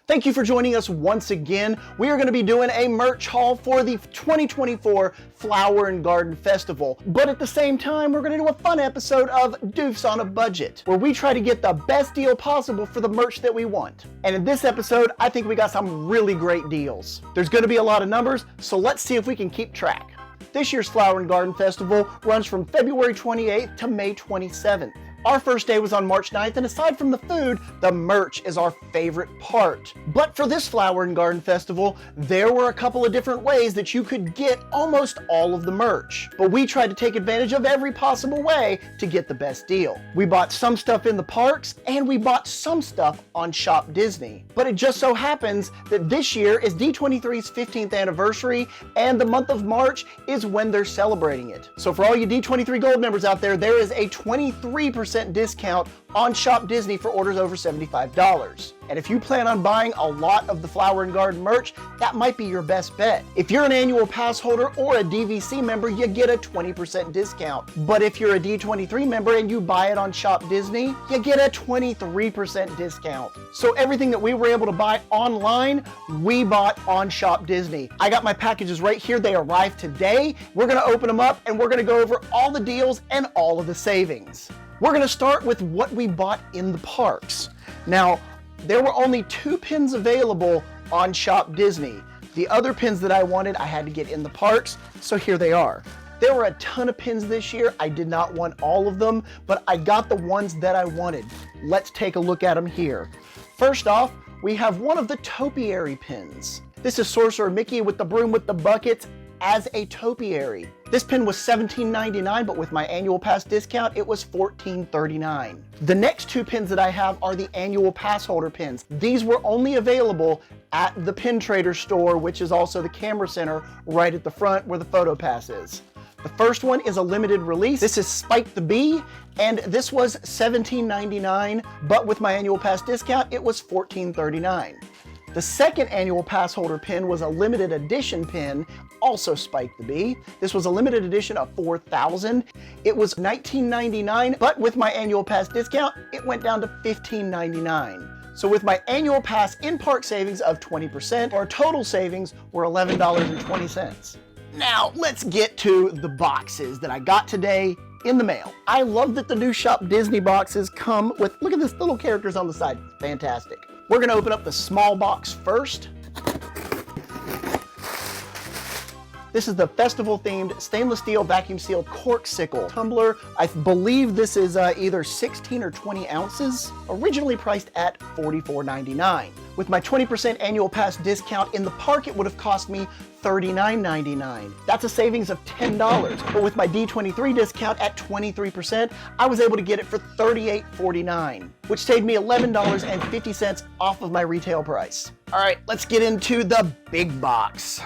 Thank you for joining us once again. We are going to be doing a merch haul for the 2024 Flower and Garden Festival. But at the same time, we're going to do a fun episode of Doofs on a Budget, where we try to get the best deal possible for the merch that we want. And in this episode, I think we got some really great deals. There's going to be a lot of numbers, so let's see if we can keep track. This year's Flower and Garden Festival runs from February 28th to May 27th. Our first day was on March 9th, and aside from the food, the merch is our favorite part. But for this Flower and Garden Festival, there were a couple of different ways that you could get almost all of the merch. But we tried to take advantage of every possible way to get the best deal. We bought some stuff in the parks, and we bought some stuff on ShopDisney. But it just so happens that this year is D23's 15th anniversary, and the month of March is when they're celebrating it. So for all you D23 Gold members out there, there is a 23% discount on ShopDisney for orders over $75. And if you plan on buying a lot of the Flower and Garden merch, that might be your best bet. If you're an annual pass holder or a DVC member, you get a 20% discount. But if you're a D23 member and you buy it on ShopDisney, you get a 23% discount. So everything that we were able to buy online, we bought on ShopDisney. I got my packages right here. They arrived today. We're going to open them up and we're going to go over all the deals and all of the savings. We're going to start with what we bought in the parks. Now, there were only 2 pins available on ShopDisney. The other pins that I wanted, I had to get in the parks, so here they are. There were a ton of pins this year. I did not want all of them, but I got the ones that I wanted. Let's take a look at them here. First off, we have one of the topiary pins. This is Sorcerer Mickey with the broom with the buckets as a topiary. This pin was $17.99, but with my annual pass discount, it was $14.39. The next 2 pins that I have are the annual pass holder pins. These were only available at the Pin Trader store, which is also the camera center right at the front where the photo pass is. The first one is a limited release. This is Spike the Bee, and this was $17.99, but with my annual pass discount, it was $14.39. The second annual pass holder pin was a limited edition pin, also Spike the Bee. This was a limited edition of 4,000. It was $19.99, but with my annual pass discount, it went down to $15.99. So with my annual pass in-park savings of 20%, our total savings were $11.20. Now let's get to the boxes that I got today in the mail. I love that the new ShopDisney boxes come with, look at this little characters on the side, fantastic. We're gonna open up the small box first. This is the festival-themed stainless steel vacuum-sealed Corkcicle Tumbler. I believe this is either 16 or 20 ounces, originally priced at $44.99. With my 20% annual pass discount in the park, it would have cost me $39.99. That's a savings of $10, but with my D23 discount at 23%, I was able to get it for $38.49, which saved me $11.50 off of my retail price. All right, let's get into the big box.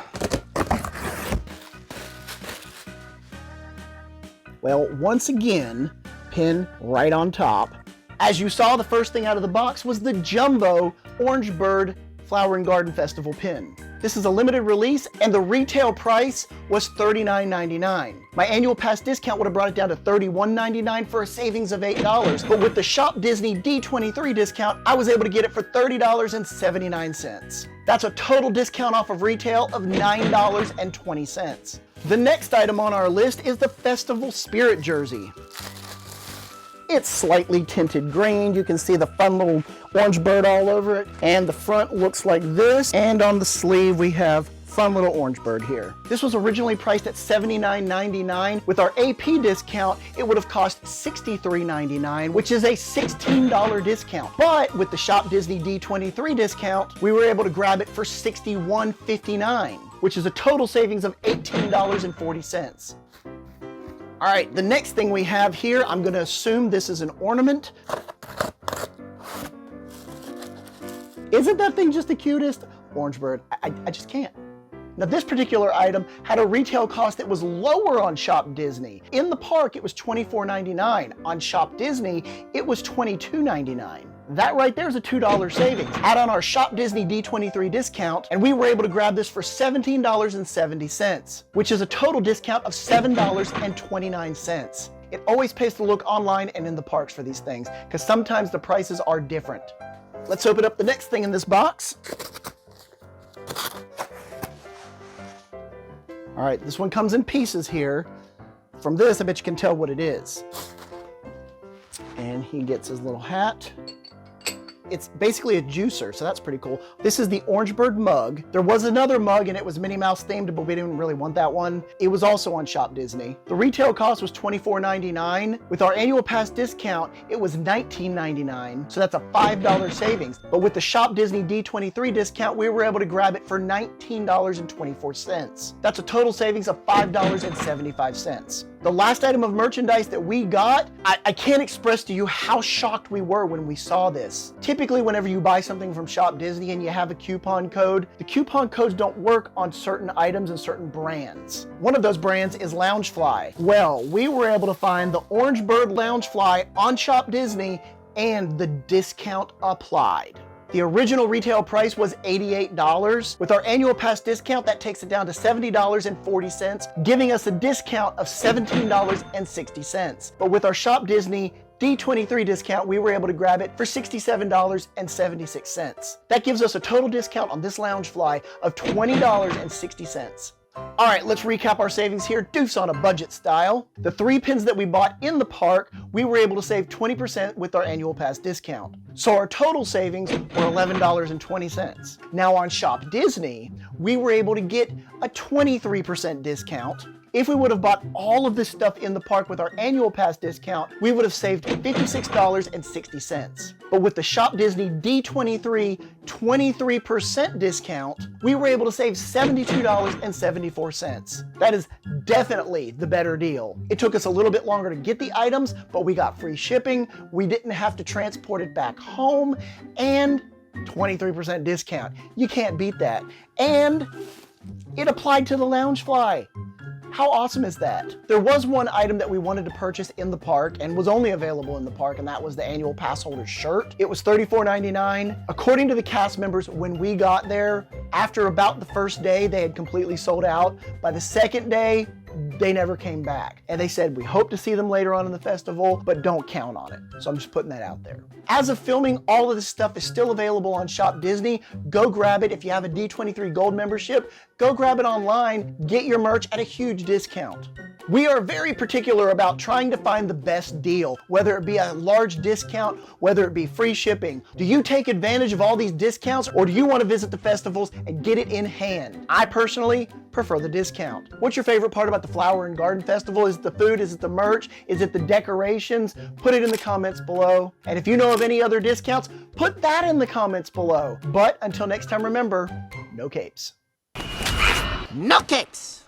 Well, once again, pin right on top. As you saw, the first thing out of the box was the Jumbo Orange Bird Flower and Garden Festival pin. This is a limited release, and the retail price was $39.99. My annual pass discount would have brought it down to $31.99 for a savings of $8. But with the ShopDisney D23 discount, I was able to get it for $30.79. That's a total discount off of retail of $9.20. The next item on our list is the Festival Spirit jersey. It's slightly tinted green. You can see the fun little orange bird all over it. And the front looks like this. And on the sleeve, we have fun little orange bird here. This was originally priced at $79.99. With our AP discount, it would have cost $63.99, which is a $16 discount. But with the ShopDisney D23 discount, we were able to grab it for $61.59, which is a total savings of $18.40. All right, the next thing we have here, I'm gonna assume this is an ornament. Isn't that thing just the cutest? Orange bird, I just can't. Now this particular item had a retail cost that was lower on ShopDisney. In the park, it was $24.99. On ShopDisney, it was $22.99. That right there is a $2 savings. Add on our ShopDisney D23 discount, and we were able to grab this for $17.70, which is a total discount of $7.29. It always pays to look online and in the parks for these things, because sometimes the prices are different. Let's open up the next thing in this box. All right, this one comes in pieces here. From this, I bet you can tell what it is. And he gets his little hat. It's basically a juicer, so that's pretty cool. This is the Orange Bird mug. There was another mug and it was Minnie Mouse themed, but we didn't really want that one. It was also on Shop Disney. The retail cost was $24.99. With our annual pass discount, it was $19.99, so that's a $5 savings. But with the Shop Disney D23 discount, we were able to grab it for $19.24. That's a total savings of $5.75. The last item of merchandise that we got, I can't express to you how shocked we were when we saw this. Typically, whenever you buy something from Shop Disney and you have a coupon code, the coupon codes don't work on certain items and certain brands. One of those brands is Loungefly. Well, we were able to find the Orange Bird Loungefly on Shop Disney and the discount applied. The original retail price was $88. With our annual pass discount, that takes it down to $70.40, giving us a discount of $17.60. But with our Shop Disney D23 discount, we were able to grab it for $67.76. That gives us a total discount on this Loungefly of $20.60. All right, let's recap our savings here, Doofs on a Budget style. The 3 pins that we bought in the park, we were able to save 20% with our annual pass discount. So our total savings were $11.20. Now on Shop Disney, we were able to get a 23% discount. If we would have bought all of this stuff in the park with our annual pass discount, we would have saved $56.60. But with the Shop Disney D23 23% discount, we were able to save $72.74. That is definitely the better deal. It took us a little bit longer to get the items, but we got free shipping, we didn't have to transport it back home, and 23% discount. You can't beat that. And it applied to the Loungefly. How awesome is that? There was one item that we wanted to purchase in the park and was only available in the park, and that was the annual Passholder shirt. It was $34.99. According to the cast members, when we got there, after about the first day, they had completely sold out. By the second day, they never came back. And they said, we hope to see them later on in the festival, but don't count on it. So I'm just putting that out there. As of filming, all of this stuff is still available on Shop Disney. Go grab it. If you have a D23 Gold membership, go grab it online. Get your merch at a huge discount. We are very particular about trying to find the best deal, whether it be a large discount, whether it be free shipping. Do you take advantage of all these discounts, or do you want to visit the festivals and get it in hand? I personally prefer the discount. What's your favorite part about the Flower and Garden Festival? Is it the food? Is it the merch? Is it the decorations? Put it in the comments below. And if you know of any other discounts, put that in the comments below. But until next time, remember, no capes. No capes!